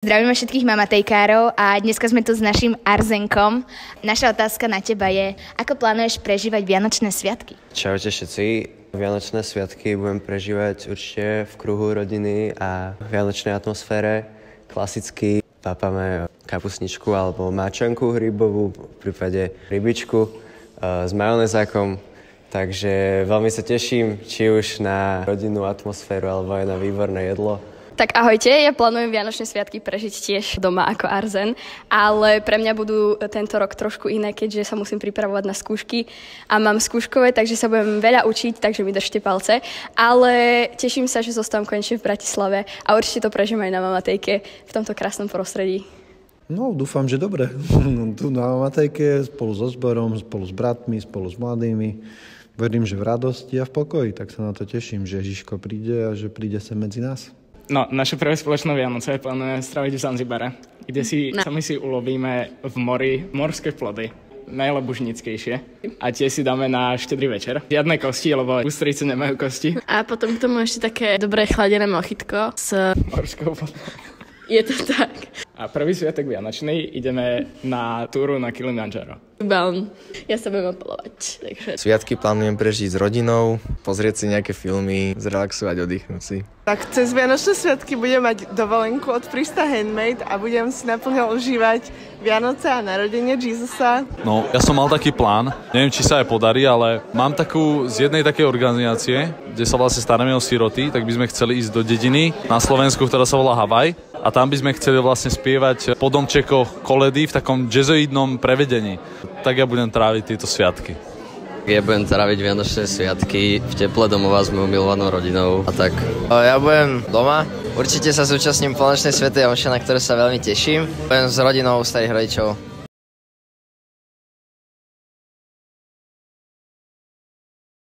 Zdravíme všetkých mamatejkárov a dneska sme tu s naším Arzenkom. Naša otázka na teba je, ako plánuješ prežívať Vianočné sviatky? Čaute všetci. Vianočné sviatky budem prežívať určite v kruhu rodiny a v vianočnej atmosfére. Klasicky papáme kapusničku alebo máčanku hrybovú, v prípade rybičku s majonézákom. Takže veľmi sa teším, či už na rodinnú atmosféru alebo aj na výborné jedlo. Tak ahojte, ja plánujem Vianočné sviatky prežiť tiež doma ako Arzen, ale pre mňa budú tento rok trošku iné, keďže sa musím pripravovať na skúšky a mám skúškové, takže sa budem veľa učiť, takže mi držte palce, ale teším sa, že zostávam konečne v Bratislave a určite to prežijem aj na mamatejke v tomto krásnom prostredí. No, dúfam, že dobre. Tu na mamatejke spolu so zborom, spolu s bratmi, spolu s mladými. Verím, že v radosti a v pokoji, tak sa na to teším, že Ježiško príde a že príde sem medzi nás. No, naše prvé spoločné Vianoce plánujeme straviť v Zanzibare, kde si sami si ulovíme v mori morské plody, najlebužnickejšie. A tie si dáme na štedrý večer. Žiadne kosti, lebo ústrice nemajú kosti. A potom k tomu ešte také dobré chladené mochitko s morskou vodou. Je to tak. A prvý sviatok Vianočný ideme na túru na Kilimanjaro. Ja sa budem opalovať. Takže... Sviatky plánujem prežiť s rodinou, pozrieť si nejaké filmy, zrelaxovať, oddychnúť si. Tak cez Vianočné sviatky budem mať dovolenku od Prista Handmade a budem si naplno užívať Vianoce a narodenie Jezusa. No, ja som mal taký plán, neviem, či sa aj podarí, ale mám takú z jednej takej organizácie, kde sa vlastne staráme o siroty, tak by sme chceli ísť do dediny na Slovensku, ktorá sa volá Havaj. A tam by sme chceli vlastne spievať po domčekoch koledy v takom jazzoidnom prevedení. Tak ja budem tráviť tieto sviatky. Ja budem tráviť Vianočné sviatky v teple domova s mojou milovanou rodinou a tak. Ja budem doma. Určite sa zúčastním polnočnej svätej omše, na ktoré sa veľmi teším. Budem s rodinou starých rodičov.